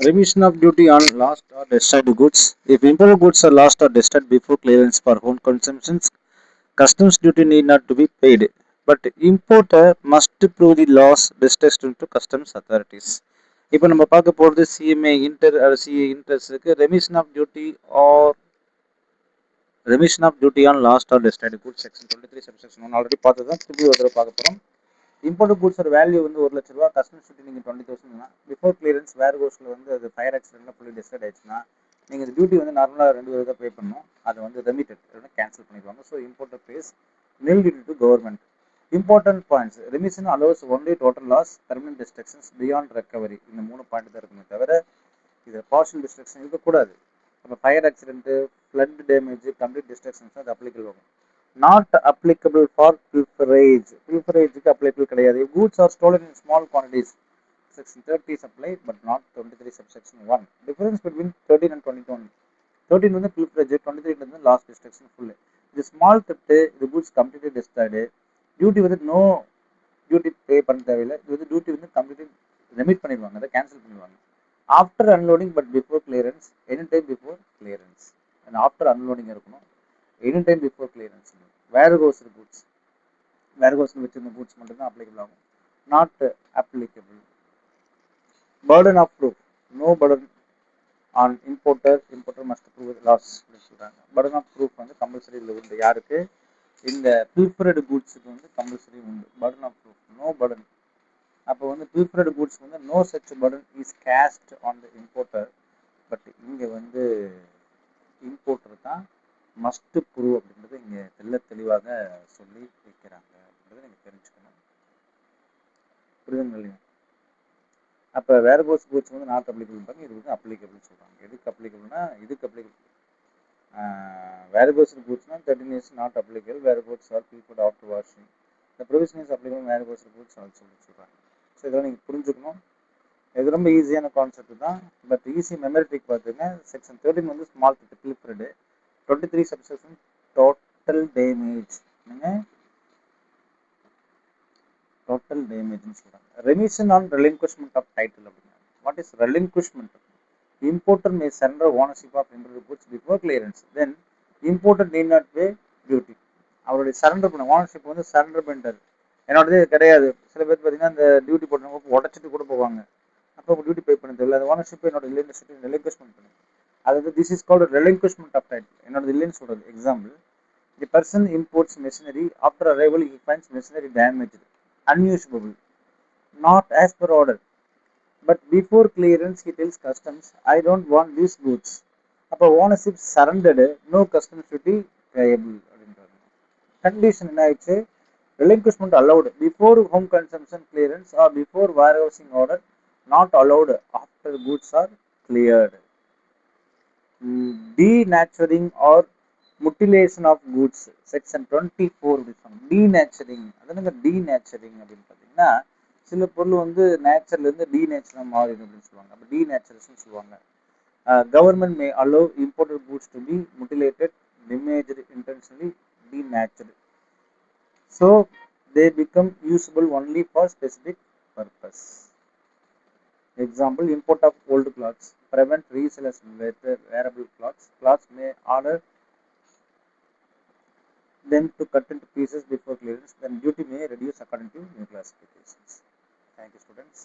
Remission of duty on lost or destroyed goods. If imported goods are lost or destroyed before clearance for home consumption, customs duty need not to be paid. But importer must prove the loss destruction to customs authorities. இப்போ நம்ம பார்க்க போகிறது CMA inter CA இன்ட்ரெஸ்ட்டுக்கு remission of duty on lost or destroyed goods section 23 subsection 1 already பார்த்து தான் திருப்பி ஒரு தடவை பார்க்க போகிறோம். இம்போர்ட் கூட்ஸோட வேல்யூ வந்து 1,00,000 ரூபா, கஸ்டம்ஸ் டியூட்டி நீங்கள் 20,000 பிஃபோர் கிளியரன்ஸ் வேர் ஹவுஸில் வந்து அது ஃபயர் ஆக்சிடென்ட்ல ஃபுல்லி டிஸ்ட்ரைட் ஆயிடுச்சுன்னா நீங்கள் இந்த டியூட்டி வந்து நார்மலாக 2 தான் பே பண்ணணும். அதை வந்து ரெமிட்டட் கேன்சல் பண்ணிடுவாங்க. So importer pays nil duty to government. Important points. Remission allows only total loss, permanent destructions beyond recovery. இந்த 3 பாயிண்ட் தான் இருக்குமே தவிர இது பார்ஷியல் டிஸ்ட்ரக்ஷன் இருக்கக்கூடாது. நம்ம fire accident, flood damage, complete destructions அது அப்ளிகபிள் ஆகும். Not applicable for pilferage. பில்ஃபரேஜுக்கு அப்ளிகபிள் கிடையாது. Goods are stolen in small quantities. Section 30 is applied but not 23 subsection 1. Difference between 13 and 21. 13 வந்து pilferage, 23 வந்து loss destruction full. இது small theft, இது goods completely destroyed. Duty வந்து no duty பே பண்ண தேவையில்லை. இது வந்து டியூட்டி வந்து கம்ப்ளீட்லி ரெமிட் பண்ணிடுவாங்க, அதை கேன்சல் பண்ணிடுவாங்க. After unloading but before clearance, any time before clearance. After unloading இருக்கணும், எனி டைம் பிஃபோர் கிளியரன்ஸ். வேர் ஹவுஸ் கூட்ஸ், வேர் ஹவுஸில் வச்சிருந்த கூட்ஸ் மட்டும்தான் அப்ளிகபிள் ஆகும். Not applicable. Burden of proof. No burden on importer. Importer must prove loss. Burden of proof வந்து compulsory உண்டு. யாருக்கு? இந்த பில்ஃபரட் கூட்ஸுக்கு வந்து கம்பல்சரி உண்டு. Burden of proof. No burden. அப்போ வந்து பில்ஃபரட் கூட்ஸ் வந்து no such burden is cast on the importer. But இங்கே வந்து இம்போர்ட்டர் தான் மஸ்ட் ப்ரூவ் அப்படின்றது இங்கே தெளிவாக சொல்லி வைக்கிறாங்க அப்படின்றத நீங்கள் தெரிஞ்சுக்கணும். புரியுதுங்க இல்லையா? அப்போ வேர் ஹவுஸ் கூட்ஸ் வந்து நாட் அப்ளிகபிள் பண்ணி இது வந்து அப்ளிகபிள் சொல்கிறாங்க. எதுக்கு அப்ளிகபிள்னா இதுக்கு அப்ளிகபிள். வேர் ஹவுஸ் கூட்ஸ்னா 13 years not applicable. Warehouse are pilfered after washing. இந்த provision is applicable warehouse goods also சொல்கிறாங்க. ஸோ இதெல்லாம் நீங்கள் புரிஞ்சுக்கணும். இது ரொம்ப ஈஸியான கான்செப்ட் தான். பட் ஈஸி மெமரிட்டிக் பார்த்துங்க. செக்ஷன் 13 வந்து small pilfered, 23 subsection total damage. Total டேமேஜ்னு சொல்கிறாங்க. Remission on relinquishment of title அப்படின்னா what is relinquishment? Importer may surrender ownership of imported goods before clearance. Then importer need not pay duty. அவருடைய surrender பண்ண ownership வந்து surrender பண்ணிட்டாரு, என்னோடது கிடையாது. சில பேர் பார்த்தீங்கன்னா இந்த டியூட்டி போட்டவங்க உடச்சிட்டு கூட போவாங்க. அப்போ டியூட்டி பே பண்ண தெரியல, அது ஓனர்ஷிப் என்னோட இல்லைன்னு சொல்லி ரெலின்குவிஷ்மெண்ட் பண்ணு. அதாவது this is called relinquishment of title. என்னோட இல்லைன்னு சொல்றது. Example, the person imports machinery, after arrival he finds machinery damaged, unusable, not as per order. But before clearance, he tells customs, I don't want these goods. அப்போ ownership surrendered, no customs duty payable அப்படின்றாங்க. Condition என்ன ஆயிடுச்சு? relinquishment allowed before home consumption clearance or before warehousing order, not allowed after goods are cleared. Denaturing or mutilation of goods, section 24. denaturing, அது denaturing அப்படின்னு பார்த்தீங்கன்னா சில பொருள் வந்து நேச்சர்லேருந்து டீநேச்சராக மாறிடும் அப்படின்னு சொல்லுவாங்க. அப்போ டீநேச்சரேஷன் சொல்லுவாங்க. Government may allow imported goods to be mutilated, damaged, intentionally denatured. So they become usable only for specific purpose. Example, import of old clothes, prevent resale as wearable clothes. Clothes may order them to cut into pieces before clearance, then duty may reduce according to new classifications. Thank you, students.